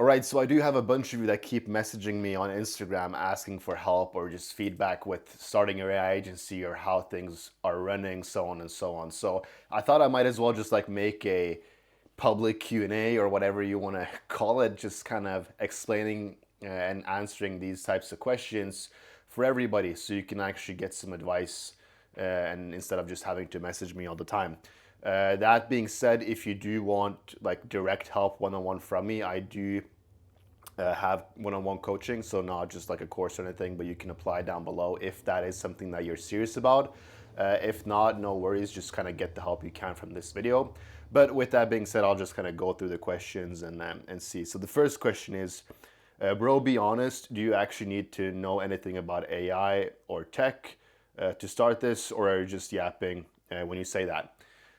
All right, so I do have a bunch of you that keep messaging me on Instagram asking for help or just feedback with starting your AI agency or how things are running, so on and so on. So I thought I might as well just like make a public Q&A or whatever you want to call it, just kind of explaining and answering these types of questions for everybody so you can actually get some advice and instead of just having to message me all the time. That being said, if you do want like direct help one-on-one from me, I do have one-on-one coaching, so not just like a course or anything, but you can apply down below if that is something that you're serious about. If not, no worries, just kind of get the help you can from this video. But with that being said, I'll just kind of go through the questions and see. So the first question is, bro, be honest, do you actually need to know anything about AI or tech to start this, or are you just yapping when you say that?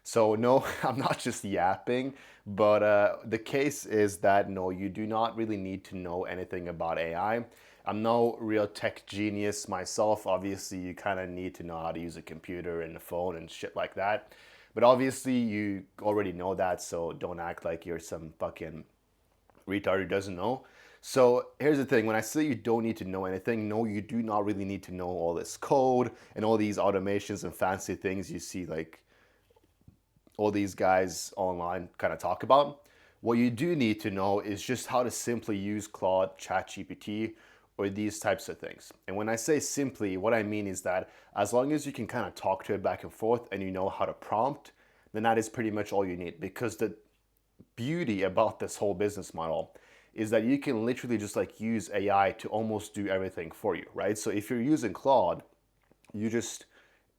So no, I'm not just yapping, but the case is that no, you do not really need to know anything about AI. I'm no real tech genius myself. Obviously, you kind of need to know how to use a computer and a phone and shit like that. But obviously, you already know that, so don't act like you're some fucking retard who doesn't know. So here's the thing, when I say you don't need to know anything, no, you do not really need to know all this code and all these automations and fancy things you see like all these guys online kind of talk about. What you do need to know is just how to simply use Claude, ChatGPT, or these types of things. And when I say simply, what I mean is that as long as you can kind of talk to it back and forth and you know how to prompt, then that is pretty much all you need. Because the beauty about this whole business model is that you can literally just like use AI to almost do everything for you, right? So if you're using Claude, you just,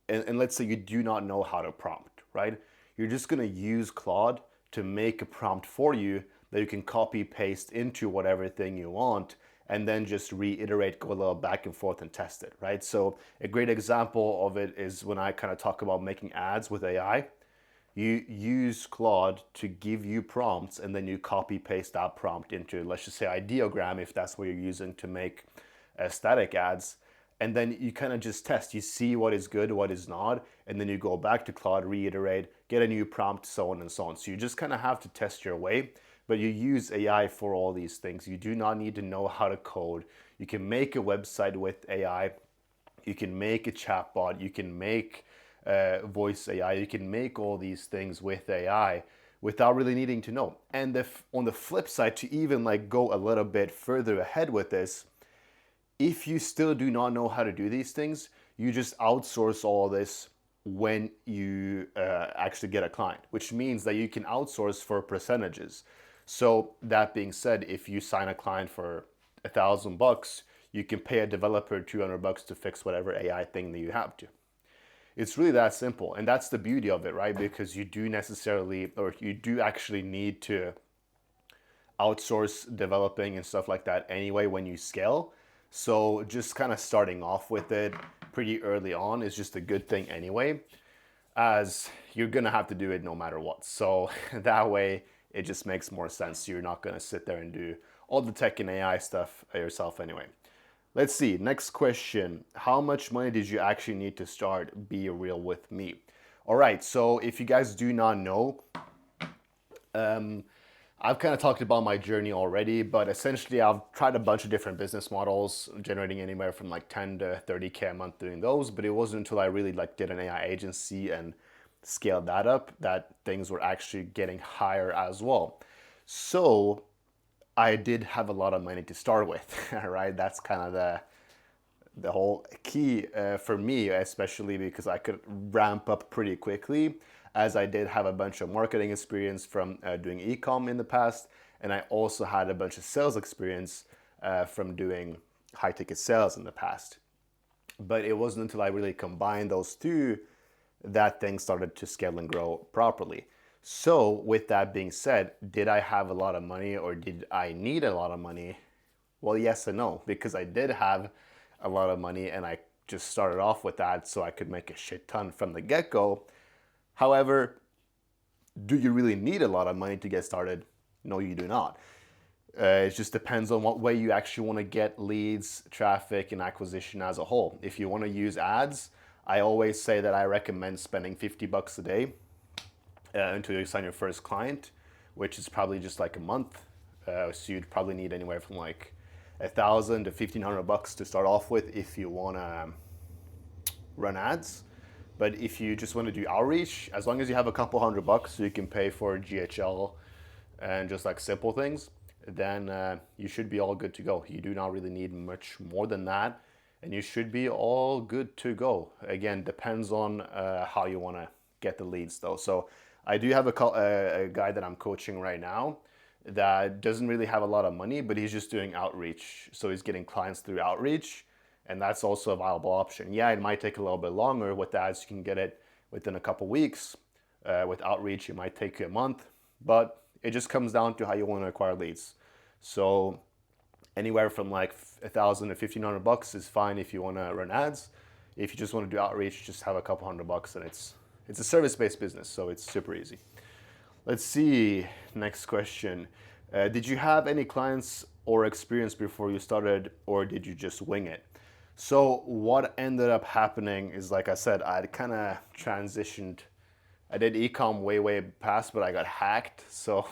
and let's say you do not know how to prompt, right? You're just gonna use Claude to make a prompt for you that you can copy paste into whatever thing you want and then just reiterate, go a little back and forth and test it, right? So a great example of it is when I kind of talk about making ads with AI. You use Claude to give you prompts and then you copy paste that prompt into, let's just say, Ideogram, if that's what you're using to make static ads. And then you kind of just test. You see what is good, what is not, and then you go back to Claude, reiterate, get a new prompt, so on and so on. So you just kind of have to test your way, but you use AI for all these things. You do not need to know how to code. You can make a website with AI. You can make a chatbot. You can make voice AI. You can make all these things with AI without really needing to know. And if, on the flip side, to even like go a little bit further ahead with this, if you still do not know how to do these things, you just outsource all this when you actually get a client, which means that you can outsource for percentages. So that being said, if you sign a client for $1,000, you can pay a developer $200 to fix whatever AI thing that you have to. It's really that simple, and that's the beauty of it, right? Because you do necessarily, or you do actually need to outsource developing and stuff like that anyway when you scale. So just kind of starting off with it pretty early on is just a good thing anyway, as you're gonna have to do it no matter what. So that way it just makes more sense. You're not gonna sit there and do all the tech and AI stuff yourself anyway. Let's see, next question. How much money did you actually need to start Be Real with me? All right, so if you guys do not know, I've kind of talked about my journey already, but essentially I've tried a bunch of different business models, generating anywhere from like 10 to 30K a month doing those, but it wasn't until I really like did an AI agency and scaled that up that things were actually getting higher as well. So I did have a lot of money to start with, right? That's kind of the whole key for me, especially because I could ramp up pretty quickly, as I did have a bunch of marketing experience from doing ecom in the past, and I also had a bunch of sales experience from doing high ticket sales in the past. But it wasn't until I really combined those two that things started to scale and grow properly. So, with that being said, did I have a lot of money or did I need a lot of money? Well, yes and no, because I did have a lot of money and I just started off with that so I could make a shit ton from the get go. However, do you really need a lot of money to get started? No, you do not. It just depends on what way you actually want to get leads, traffic, and acquisition as a whole. If you want to use ads, I always say that I recommend spending $50 a day until you sign your first client, which is probably just like a month So you'd probably need anywhere from like 1,000 to 1,500 bucks to start off with if you want to run ads. But if you just want to do outreach, as long as you have a couple $100 so you can pay for GHL and just like simple things, then you should be all good to go. You do not really need much more than that, and you should be all good to go. Again, depends on how you want to get the leads though. So I do have a guy that I'm coaching right now that doesn't really have a lot of money, but he's just doing outreach. So he's getting clients through outreach, and that's also a viable option. Yeah, it might take a little bit longer. With ads, you can get it within a couple weeks. With outreach, it might take you a month, but it just comes down to how you want to acquire leads. So anywhere from like 1,000 to 1,500 bucks is fine if you want to run ads. If you just want to do outreach, just have a couple $100, and it's a service-based business, so it's super easy. Let's see. Next question. Did you have any clients or experience before you started, or did you just wing it? So what ended up happening is, like I said, I'd kind of transitioned. I did ecom way past, but I got hacked. So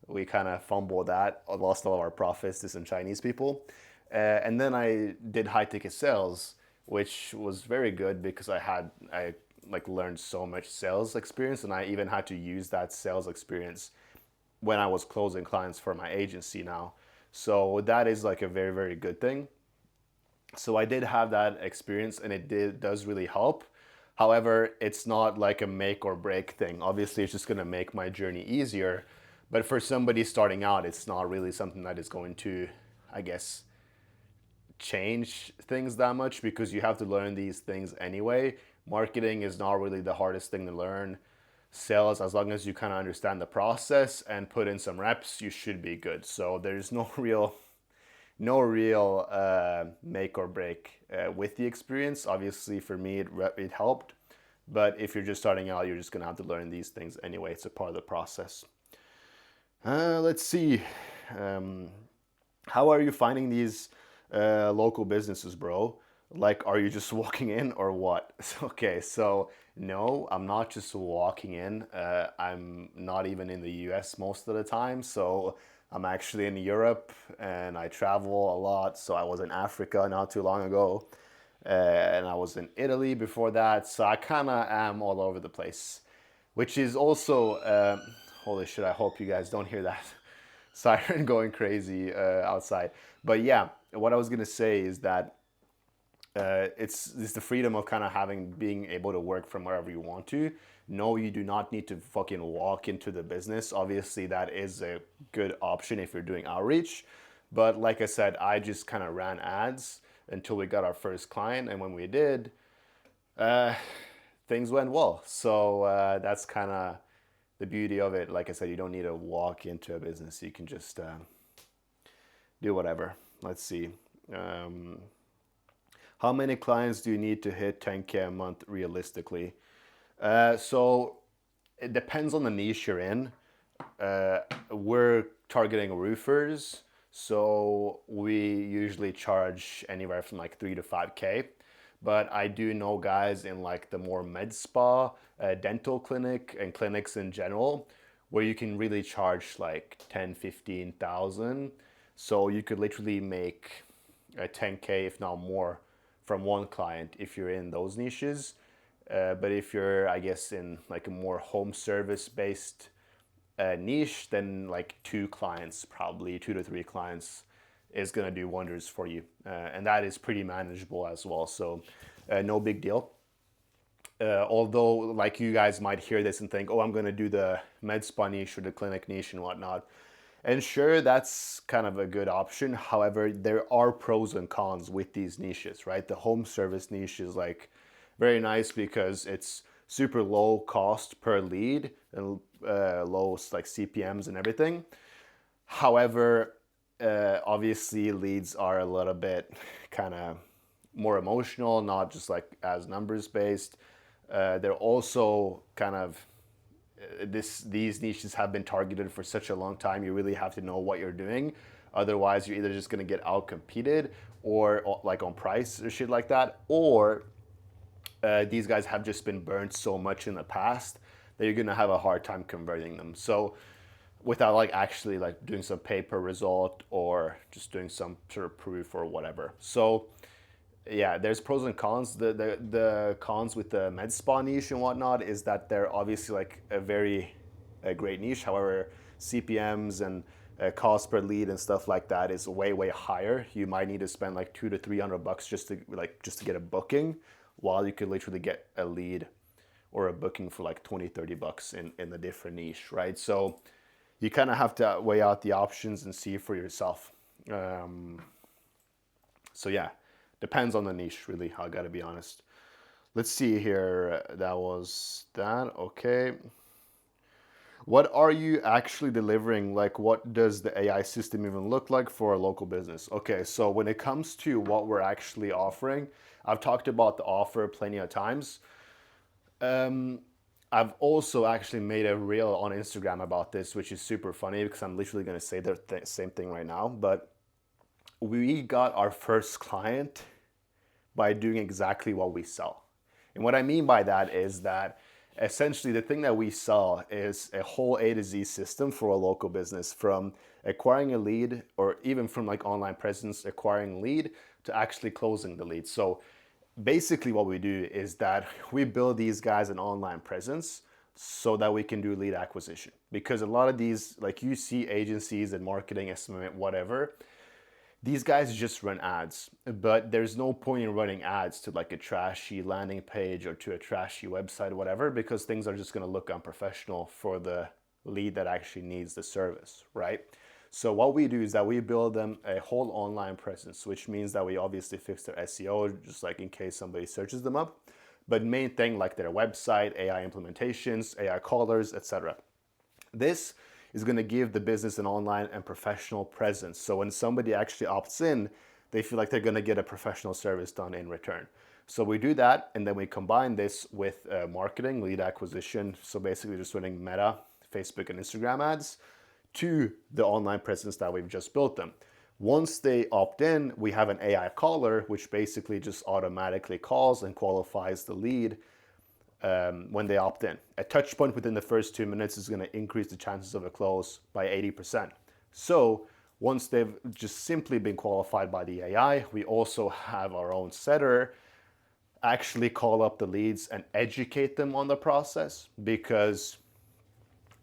we kind of fumbled that. I lost all of our profits to some Chinese people. And then I did high ticket sales, which was very good because I like learned so much sales experience, and I even had to use that sales experience when I was closing clients for my agency now. So that is like a very good thing. So I did have that experience, and does really help. However, it's not like a make or break thing. Obviously, it's just going to make my journey easier. But for somebody starting out, it's not really something that is going to, I guess, change things that much, because you have to learn these things anyway. Marketing is not really the hardest thing to learn. Sales, as long as you kind of understand the process and put in some reps, you should be good. So there's no real make or break with the experience. Obviously, for me, it helped. But if you're just starting out, you're just going to have to learn these things anyway. It's a part of the process. Let's see. How are you finding these local businesses, bro? Like, are you just walking in or what? Okay, so no, I'm not just walking in. I'm not even in the US most of the time. So I'm actually in Europe, and I travel a lot. So I was in Africa not too long ago, and I was in Italy before that. So I kind of am all over the place, which is also, holy shit, I hope you guys don't hear that siren going crazy outside. But yeah, what I was gonna say is that it's the freedom of kind of being able to work from wherever you want to. No, you do not need to fucking walk into the business. Obviously, that is a good option if you're doing outreach. But like I said, I just kind of ran ads until we got our first client, and when we did, uh, things went well. So that's kind of the beauty of it. Like I said, you don't need to walk into a business. You can just do whatever. Let's see. Um, how many clients do you need to hit 10K a month realistically? So it depends on the niche you're in. We're targeting roofers, so we usually charge anywhere from like 3 to 5K. But I do know guys in like the more med spa, dental clinic, and clinics in general, where you can really charge like 10, 15,000. So you could literally make a 10K, if not more, from one client if you're in those niches. But if you're, I guess, in like a more home service based niche, then like two clients, probably 2 to 3 clients, is gonna do wonders for you, and that is pretty manageable as well. So no big deal. Although, like, you guys might hear this and think, oh, I'm gonna do the med spa niche or the clinic niche and whatnot. And sure, that's kind of a good option. However, there are pros and cons with these niches, right? The home service niche is like very nice because it's super low cost per lead and low like CPMs and everything. However, obviously leads are a little bit kind of more emotional, not just like as numbers based. They're also kind of these niches have been targeted for such a long time. You really have to know what you're doing. Otherwise, you're either just gonna get out competed or like on price or shit like that, or these guys have just been burned so much in the past that you're gonna have a hard time converting them. So without like actually like doing some pay per result or just doing some sort of proof or whatever. So yeah, there's pros and cons. The cons with the med spa niche and whatnot is that they're obviously like a great niche. However, CPMS and cost per lead and stuff like that is way higher. You might need to spend like $200 to $300 just to get a booking, while you could literally get a lead or a booking for like 20-30 bucks in the different niche, right? So you kind of have to weigh out the options and see for yourself. Um, so yeah, depends on the niche, really. I gotta be honest. Let's see here. That was that. Okay. What are you actually delivering? Like, what does the AI system even look like for a local business? Okay, so when it comes to what we're actually offering, I've talked about the offer plenty of times. Um, I've also actually made a reel on Instagram about this, which is super funny because I'm literally going to say the same thing right now. But we got our first client by doing exactly what we sell. And what I mean by that is that essentially the thing that we sell is a whole A to Z system for a local business, from acquiring a lead or even from like online presence, acquiring lead to actually closing the lead. So basically what we do is that we build these guys an online presence so that we can do lead acquisition, because a lot of these, like you see agencies and marketing estimate whatever, these guys just run ads, but there's no point in running ads to like a trashy landing page or to a trashy website or whatever, because things are just going to look unprofessional for the lead that actually needs the service, right? So what we do is that we build them a whole online presence, which means that we obviously fix their SEO, just like in case somebody searches them up. But main thing like their website, AI implementations, AI callers, etc. This is going to give the business an online and professional presence. So when somebody actually opts in, they feel like they're going to get a professional service done in return. So we do that, and then we combine this with marketing, lead acquisition. So basically just running Meta, Facebook, and Instagram ads to the online presence that we've just built them. Once they opt in, we have an AI caller, which basically just automatically calls and qualifies the lead when they opt in. A touch point within the first 2 minutes is going to increase the chances of a close by 80%. So once they've just simply been qualified by the AI, we also have our own setter actually call up the leads and educate them on the process, because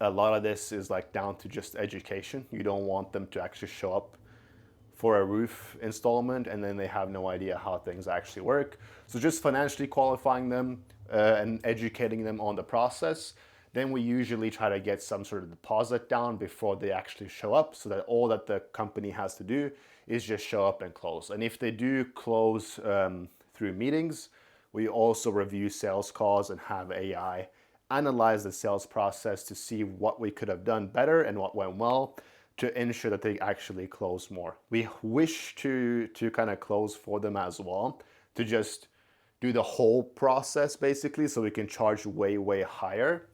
a lot of this is like down to just education. You don't want them to actually show up for a roof installment and then they have no idea how things actually work. So just financially qualifying them and educating them on the process. Then we usually try to get some sort of deposit down before they actually show up, so that all that the company has to do is just show up and close. And if they do close through meetings, we also review sales calls and have AI analyze the sales process to see what we could have done better and what went well, to ensure that they actually close more. We wish to kind of close for them as well, to just do the whole process basically, so we can charge way higher.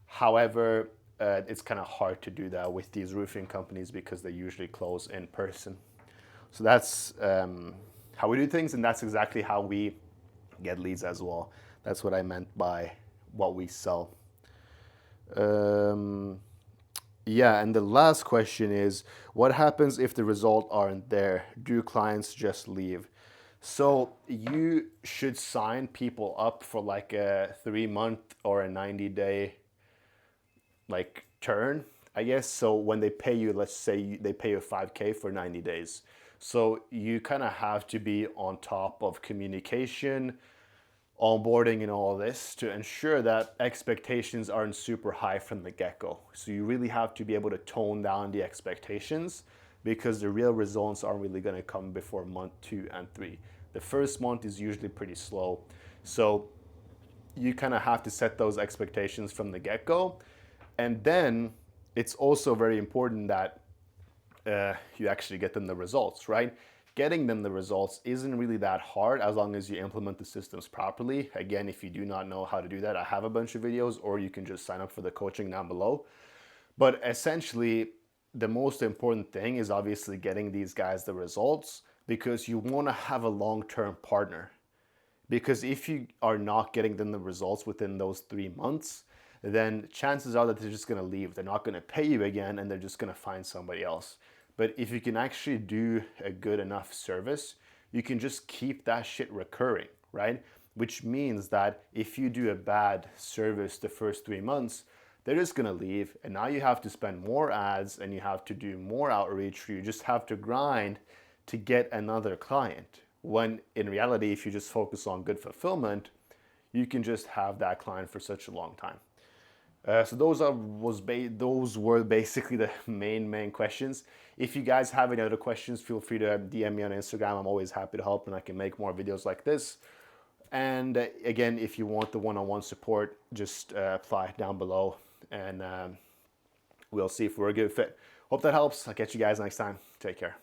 However, it's kind of hard to do that with these roofing companies because they usually close in person. So that's how we do things, and that's exactly how we get leads as well. That's what I meant by what we sell. Um, yeah, and the last question is, what happens if the results aren't there? Do clients just leave? So you should sign people up for like a 3 month or a 90-day like turn, I guess. So when they pay you, let's say they pay you 5K for 90 days. So you kind of have to be on top of communication, onboarding and all this to ensure that expectations aren't super high from the get-go. So you really have to be able to tone down the expectations, because the real results aren't really going to come before month 2 and 3. The first month is usually pretty slow. So you kind of have to set those expectations from the get-go. And then it's also very important that you actually get them the results, right? Getting them the results isn't really that hard as long as you implement the systems properly. Again, if you do not know how to do that, I have a bunch of videos, or you can just sign up for the coaching down below. But essentially, the most important thing is obviously getting these guys the results, because you want to have a long-term partner. Because if you are not getting them the results within those 3 months, then chances are that they're just going to leave. They're not going to pay you again, and they're just going to find somebody else. But if you can actually do a good enough service, you can just keep that shit recurring, right? Which means that if you do a bad service the first 3 months, they're just gonna leave, and now you have to spend more ads and you have to do more outreach. You just have to grind to get another client. When in reality, if you just focus on good fulfillment, you can just have that client for such a long time. So those were basically the main questions. If you guys have any other questions, feel free to DM me on Instagram. I'm always happy to help, and I can make more videos like this. And again, if you want the one-on-one support, just apply down below, and we'll see if we're a good fit. Hope that helps. I'll catch you guys next time. Take care.